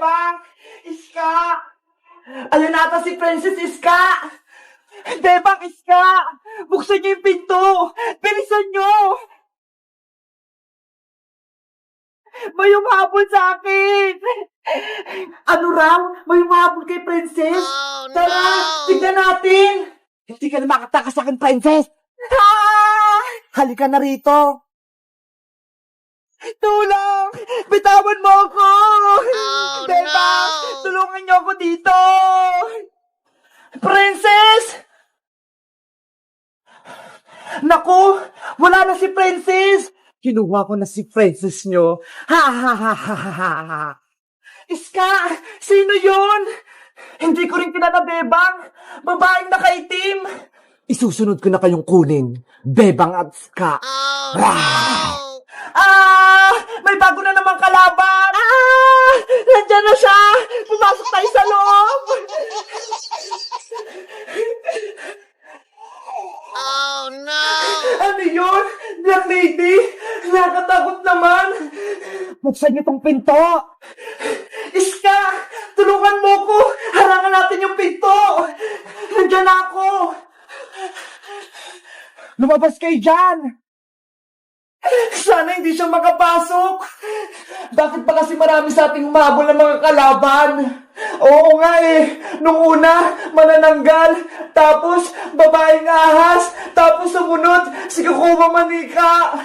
Bebang! Iska! Ayun nata si Princess Iska! Bebang, Iska! Buksan niyo yung pinto! Bilisan niyo! May humabol sa akin! Ano raw? May humabol kay Princess? Tara! Tignan natin! Hindi ka na makatakas sa akin, Princess! Ah! Halika na rito! Tulong! Bitawan mo ako! Bebang! Tulungan niyo ako dito! Princess! Naku! Wala na si Princess! Kinuha ko na si Princess nyo. Ha ha ha ha ha ha! Iska! Sino yun? Hindi ko rin kilala, Bebang. Babaeng nakaitim. Isusunod ko na kayong kunin. Bebang at Iska. May bago na namang kalaban! Nandiyan na siya! Pumasok tayo sa loob! Oh no! Ano yun? Black Lady? Nakakatakot naman! Buksan niyo tong pinto! Iska! Tulungan mo ko! Harangan natin yung pinto! Nandiyan na ako! Lumabas kayo dyan! Sana hindi siya makapasok! Bakit pa kasi marami sa ating humabol ng mga kalaban? Oo nga eh! Nung una, manananggal, tapos babaeng ahas, tapos sumunod, si Kukuma Manika!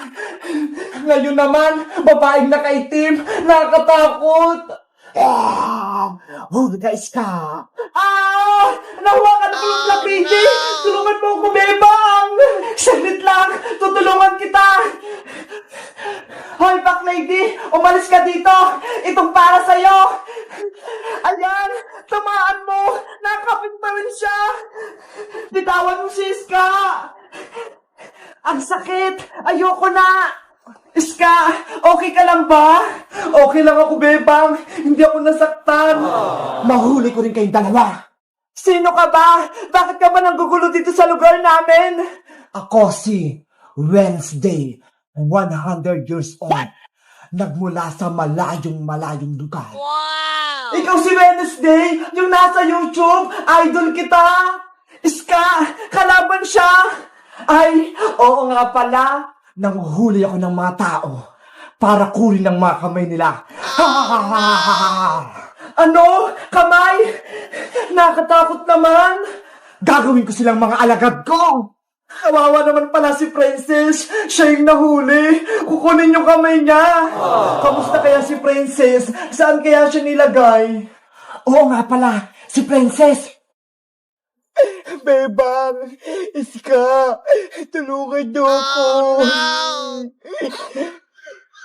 Ngayon naman, babaeng nakaitim, nakakatakot! Guys ka! Nahawa ka na yung Black Lady! Tulungan mo ako, Bebang! Saglit lang! Tutulungan kita! Hoy, Black Lady! Umalis ka dito! Itong para sa'yo! Ayan! Tamaan mo! Nakapit pa rin siya! Bitawan mo si Iska! Ang sakit! Ayoko na! Iska! Okay ka lang ba? Okay lang ako, Bebang! Hindi ako nasaktan! Mahuli ko rin kayong dalawa! Sino ka ba? Bakit ka ba nanggugulo dito sa lugar namin? Ako si Wednesday, 100 years old. Nagmula sa malayong lugar. Wow! Ikaw si Wednesday, yung nasa YouTube, idol kita! Iska, kalaban siya! Ay, oo nga pala, nanguhuli ako ng mga tao para kunin ang mga kamay nila. Ano? Kamay? Nakatakot naman! Gagawin ko silang mga alagad ko! Kawawa naman pala si Princess. Siya yung nahuli. Kukunin yung kamay niya. Kamusta kaya si Princess? Saan kaya siya nilagay? Oo nga pala, si Princess. Bebang, Iska, tulungan niyo ako.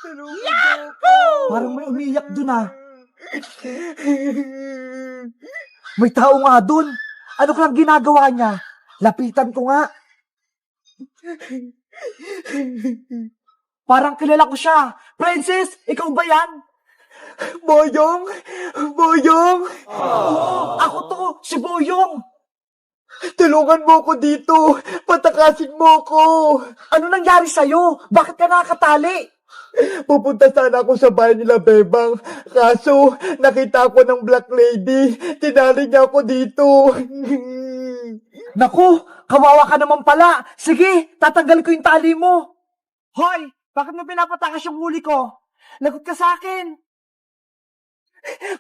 Tulungan niyo ako. Parang may umiyak dun ah. May tao nga dun. Ano kang ginagawa niya? Lapitan ko nga. Parang kilala ko siya. Princess, ikaw ba yan? Boyong? Boyong? Oo, ako to, si Boyong. Tulungan mo ko dito. Patakasin mo ko. Ano nangyari sa'yo? Bakit ka nakatali? Pupunta sana ako sa bahay nila, Bebang. Kaso, nakita ko ng Black Lady. Tinali niya ako dito. Naku, kawawa ka naman pala. Sige, tatanggal ko yung tali mo. Hoy, bakit mo pinapatakas yung huli ko? Lagot ka sa akin.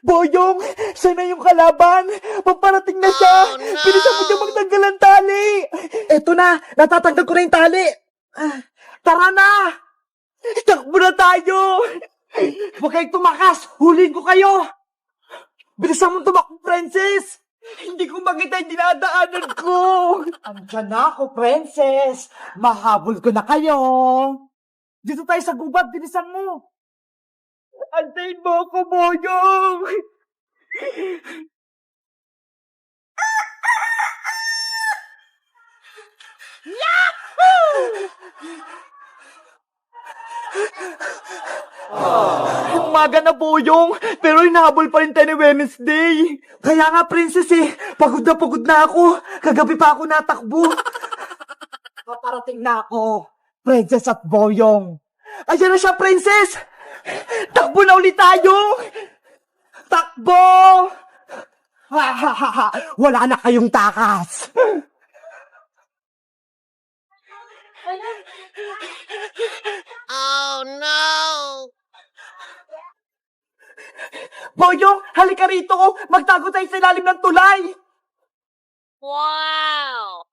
Boyong, sana yung kalaban. Paparating na siya. Oh, no. Bilisan mo siya magtanggal ang tali. Eto na, natatanggal ko na yung tali. Tara na. Takbo na tayo! Huwag kayong tumakas! Huliin ko kayo! Bilisan mo tumakbo, Princess! Hindi ko makita yung dinadaanan ko! Andiyan na ako, Princess! Mahabol ko na kayo! Dito tayo sa gubat, bilisan mo! Antayin mo ako, Boyong! Umaga na, Boyong, pero hinahabol pa rin tayo ni Wednesday. Kaya nga, Princess pagod na ako. Kagabi pa ako natakbo. Paparating na ako, Princess at Boyong. Ayan na siya, Princess! Takbo na ulit tayo! Takbo! Wala na kayong takas. Oh no! Boyong, halika rito. Magtago tayo sa ilalim ng tulay. Wow!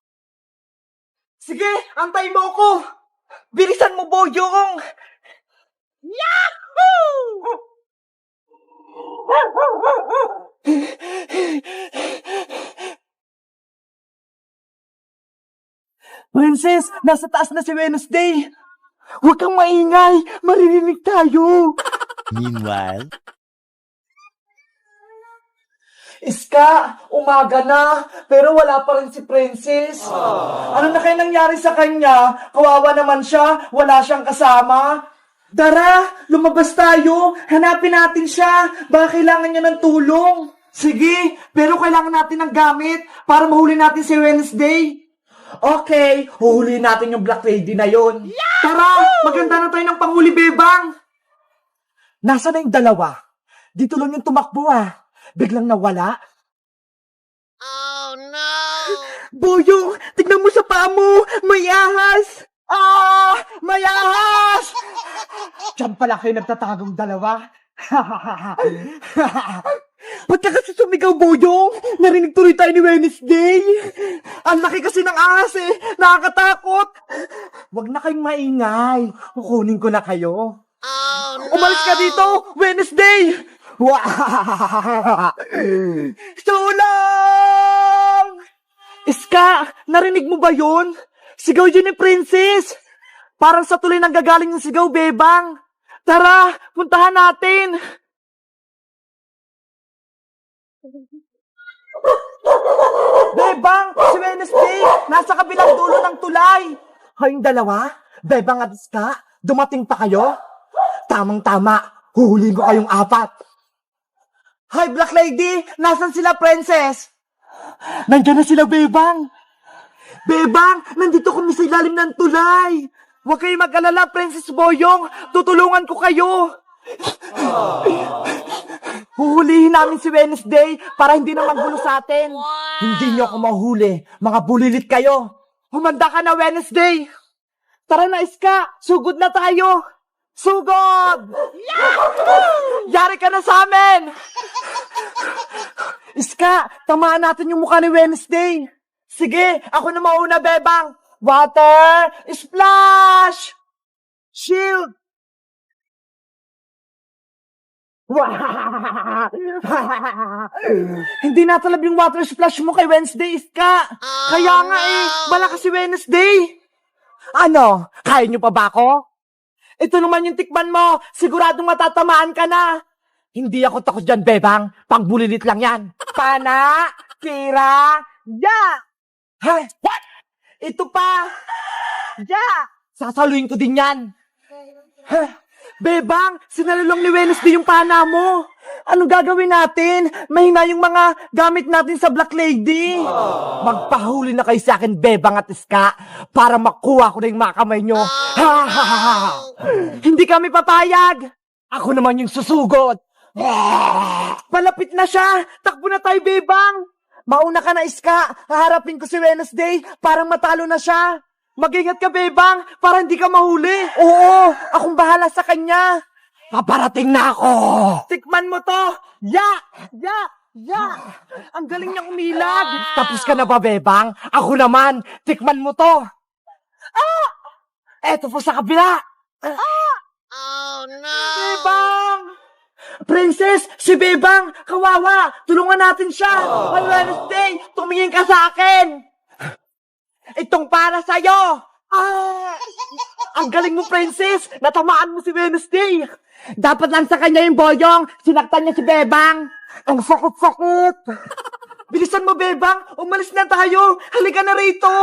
Sige, antay mo ko. Bilisan mo, Boyong. Yahoo! Princess, nasa taas na si Wednesday. Huwag kang maingay. Maririnig tayo. Meanwhile, Iska, umaga na, pero wala pa rin si Princess. Ano na kaya nangyari sa kanya? Kawawa naman siya, wala siyang kasama. Tara, lumabas tayo, hanapin natin siya. Baka kailangan niya ng tulong. Sige, pero kailangan natin ng gamit para mahuli natin si Wednesday. Okay, huhuli natin yung Black Lady na yon. Tara, maganda na tayo ng panghuli, Bebang. Nasaan na yung dalawa? Dito lang yung tumakbo Biglang nawala. Oh no! Boyong, tignan mo sa paa mo! May ahas! May ahas! Diyan pala kayo nagtatagong dalawa. Ba't ka kasi sumigaw, Boyong? Narinig tuloy tayo ni Wednesday. Ang laki kasi ng ahas Nakakatakot. Wag na kayong maingay. Kukunin ko na kayo. Oh no! Umalis ka dito, Wednesday! Sulang! Iska, narinig mo ba yun? Sigaw yun ni Princess. Parang sa tuloy nang gagaling yung sigaw, Bebang. Tara, puntahan natin. Bebang, si Wednesday, nasa kabilang dulo ng tulay. Kayong dalawa, Bebang at Iska, dumating pa kayo? Tamang-tama, huhulihin ko kayong apat. Hi, Black Lady! Nasaan sila, Princess? Nandiyan na sila, Bebang! Bebang! Nandito kami sa ilalim ng tulay! Huwag kayong mag-alala, Princess Boyong! Tutulungan ko kayo! Huhulihin namin si Wednesday para hindi na maggulo sa atin. Wow! Hindi niyo ako mahuli. Mga bulilit kayo. Humanda ka na, Wednesday! Tara na, Iska! Sugod na tayo! Sugod! Yari ka na sa amin! Iska, tamaan natin yung mukha ni Wednesday. Sige, ako na mauna, Bebang. Water! Splash! Shield! Hindi natalab yung water splash mo kay Wednesday, Iska. Kaya nga bala ka si Wednesday. Ano? Kaya niyo pa ba ako? Ito naman yung tikman mo. Siguradong matatamaan ka na. Hindi ako takot dyan, Bebang. Pangbulilit lang yan. Pana, Kira, Ya! Hey, what? Ito pa. Ya! Sasaluin ko din yan. Bebang, sinalulong ni Wednesday yung pana mo. Anong gagawin natin? Mahina yung mga gamit natin sa Black Lady. Magpahuli na kayo sa akin, Bebang at Iska, para makuha ko na yung mga kamay nyo. Hindi kami papayag. Ako naman yung susugod. Palapit na siya. Takbo na tayo, Bebang. Mauna ka na, Iska. Haharapin ko si Wednesday para matalo na siya. Mag-ingat ka, Bebang, para hindi ka mahuli. Oo, akong bahala sa kanya. Paparating na ako. Tikman mo to. Ya! Ya! Ya! Ang galing niyang umilag. Tapos ka na ba, Bebang? Ako naman. Tikman mo to. Eto po sa kabila. Oh no! Bebang! Princess, si Bebang, kawawa. Tulungan natin siya. On Wednesday, tumingin ka sa akin. Itong para sa'yo! Ang galing mo, Princess! Natamaan mo si Wednesday! Dapat lang sa kanya yung Boyong! Sinaktan niya si Bebang! Ang sakit-sakit! Bilisan mo, Bebang! Umalis na tayo! Halika na rito!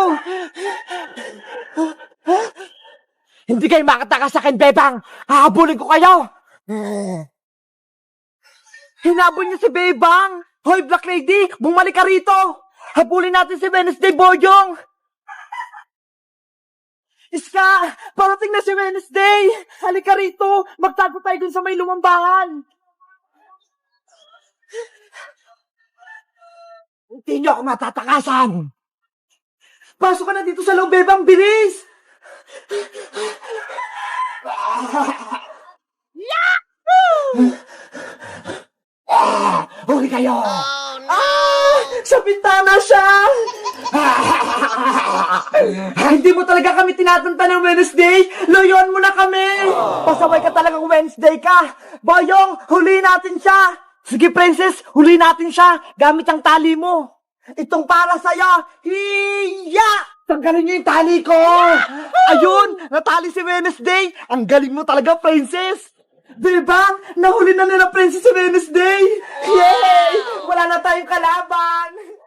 Hindi kayo makatakas sa akin, Bebang! Hahabulin ko kayo! Hinabol niya si Bebang! Hoy, Black Lady! Bumalik ka rito! Habulin natin si Wednesday, Boyong! Iska! Parating na si Wednesday! Halika rito! Magtago tayo dun sa may lumambangan! Hindi niyo ako matatakasan! Pasok ka na dito sa loob, Bebang! Bilis! Huli kayo! Oh no! Sa bintana siya! Hindi mo talaga kami tinatanta ng Wednesday? Loyon mo na kami! Pasaway ka talagang Wednesday ka! Boyong, huli natin siya! Sige, Princess, huli natin siya gamit ang tali mo. Itong para sa'yo! Hiya! Tanggalin niyo yung tali ko! Ayun! Natali si Wednesday! Ang galing mo talaga, Princess! Diba? Nahuli na nila Princess si Wednesday! Yay! Wala na tayong kalaban!